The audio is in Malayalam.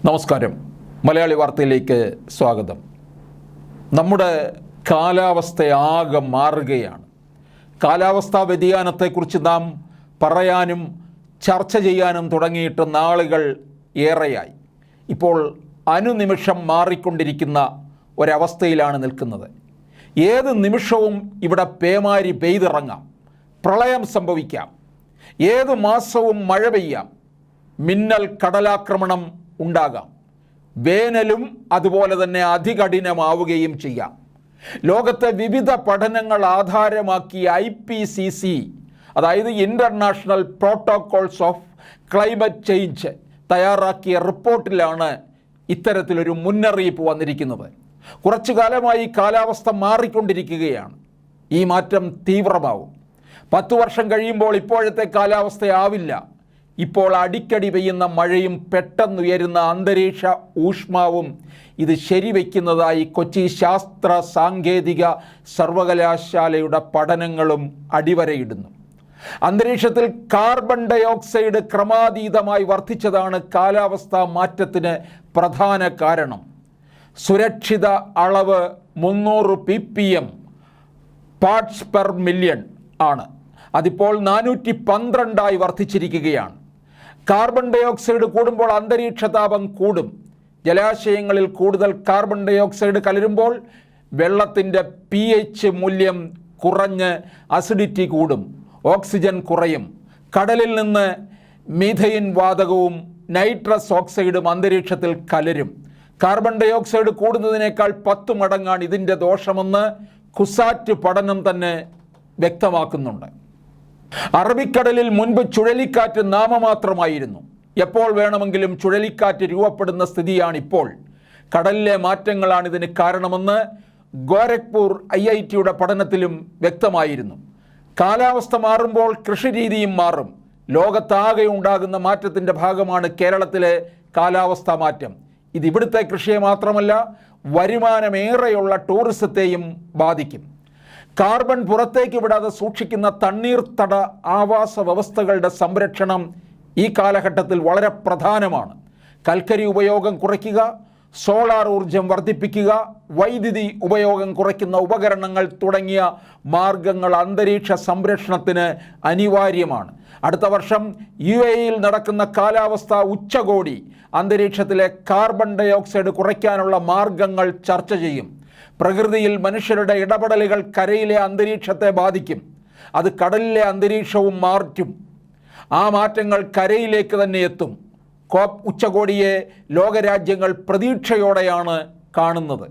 നമസ്കാരം. മലയാളി വാർത്തയിലേക്ക് സ്വാഗതം. നമ്മുടെ കാലാവസ്ഥയാകെ മാറുകയാണ്. കാലാവസ്ഥാ വ്യതിയാനത്തെക്കുറിച്ച് നാം പറയാനും ചർച്ച ചെയ്യാനും തുടങ്ങിയിട്ട് നാളുകൾ ഏറെയായി. ഇപ്പോൾ അനുനിമിഷം മാറിക്കൊണ്ടിരിക്കുന്ന ഒരവസ്ഥയിലാണ് നിൽക്കുന്നത്. ഏത് നിമിഷവും ഇവിടെ പേമാരി പെയ്തിറങ്ങാം, പ്രളയം സംഭവിക്കാം, ഏത് മാസവും മഴ പെയ്യാം, മിന്നൽ കടലാക്രമണം ഉണ്ടാകാം, വേനലും അതുപോലെ തന്നെ അതികഠിനമാവുകയും ചെയ്യാം. ലോകത്തെ വിവിധ പഠനങ്ങൾ ആധാരമാക്കി IPCC, അതായത് international protocols of climate change തയ്യാറാക്കിയ റിപ്പോർട്ടിലാണ് ഇത്തരത്തിലൊരു മുന്നറിയിപ്പ് വന്നിരിക്കുന്നത്. കുറച്ചു കാലമായി കാലാവസ്ഥ മാറിക്കൊണ്ടിരിക്കുകയാണ്. ഈ മാറ്റം തീവ്രമാവും. 10 വർഷം കഴിയുമ്പോൾ ഇപ്പോഴത്തെ കാലാവസ്ഥയാവില്ല. ഇപ്പോൾ അടിക്കടി പെയ്യുന്ന മഴയും പെട്ടെന്നുയരുന്ന അന്തരീക്ഷ ഊഷ്മാവും ഇത് ശരിവെക്കുന്നതായി കൊച്ചി ശാസ്ത്ര സാങ്കേതിക സർവകലാശാലയുടെ പഠനങ്ങളും അടിവരയിടുന്നു. അന്തരീക്ഷത്തിൽ കാർബൺ ഡയോക്സൈഡ് ക്രമാതീതമായി വർദ്ധിച്ചതാണ് കാലാവസ്ഥാ മാറ്റത്തിന് പ്രധാന കാരണം. സുരക്ഷിത അളവ് 300 ppm പാർട്സ് പെർ മില്യൺ ആണ്. അതിപ്പോൾ 412 വർദ്ധിച്ചിരിക്കുകയാണ്. കാർബൺ ഡയോക്സൈഡ് കൂടുമ്പോൾ അന്തരീക്ഷ താപം കൂടും. ജലാശയങ്ങളിൽ കൂടുതൽ കാർബൺ ഡയോക്സൈഡ് കലരുമ്പോൾ വെള്ളത്തിൻ്റെ pH മൂല്യം കുറഞ്ഞ് അസിഡിറ്റി കൂടും, ഓക്സിജൻ കുറയും. കടലിൽ നിന്ന് മീഥൈൻ വാതകവും നൈട്രസ് ഓക്സൈഡും അന്തരീക്ഷത്തിൽ കലരും. കാർബൺ ഡയോക്സൈഡ് കൂടുന്നതിനേക്കാൾ 10 മടങ്ങാണ് ഇതിൻ്റെ ദോഷമെന്ന് കുസാറ്റ് പഠനം തന്നെ വ്യക്തമാക്കുന്നുണ്ട്. അറബിക്കടലിൽ മുൻപ് ചുഴലിക്കാറ്റ് നാമമാത്രമായിരുന്നു. എപ്പോൾ വേണമെങ്കിലും ചുഴലിക്കാറ്റ് രൂപപ്പെടുന്ന സ്ഥിതിയാണിപ്പോൾ. കടലിലെ മാറ്റങ്ങളാണ് ഇതിന് കാരണമെന്ന് ഗോരഖ്പൂർ IITയുടെ പഠനത്തിലും വ്യക്തമായിരുന്നു. കാലാവസ്ഥ മാറുമ്പോൾ കൃഷിരീതിയും മാറും. ലോകത്താകെ ഉണ്ടാകുന്ന മാറ്റത്തിൻ്റെ ഭാഗമാണ് കേരളത്തിലെ കാലാവസ്ഥാ മാറ്റം. ഇത് ഇവിടുത്തെ കൃഷിയെ മാത്രമല്ല, വരുമാനമേറെയുള്ള ടൂറിസത്തെയും ബാധിക്കും. കാർബൺ പുറത്തേക്ക് വിടാതെ സൂക്ഷിക്കുന്ന തണ്ണീർത്തട ആവാസ വ്യവസ്ഥകളുടെ സംരക്ഷണം ഈ കാലഘട്ടത്തിൽ വളരെ പ്രധാനമാണ്. കൽക്കരി ഉപയോഗം കുറയ്ക്കുക, സോളാർ ഊർജം വർദ്ധിപ്പിക്കുക, വൈദ്യുതി ഉപയോഗം കുറയ്ക്കുന്ന ഉപകരണങ്ങൾ തുടങ്ങിയ മാർഗങ്ങൾ അന്തരീക്ഷ സംരക്ഷണത്തിന് അനിവാര്യമാണ്. അടുത്ത വർഷം UAEയിൽ നടക്കുന്ന കാലാവസ്ഥാ ഉച്ചകോടി അന്തരീക്ഷത്തിലെ കാർബൺ ഡയോക്സൈഡ് കുറയ്ക്കാനുള്ള മാർഗങ്ങൾ ചർച്ച ചെയ്യും. പ്രകൃതിയിൽ മനുഷ്യരുടെ ഇടപെടലുകൾ കരയിലെ അന്തരീക്ഷത്തെ ബാധിക്കും. അത് കടലിലെ അന്തരീക്ഷവും മാറ്റും. ആ മാറ്റങ്ങൾ കരയിലേക്ക് തന്നെ എത്തും. COP ഉച്ചകോടിയെ ലോകരാജ്യങ്ങൾ പ്രതീക്ഷയോടെയാണ് കാണുന്നത്.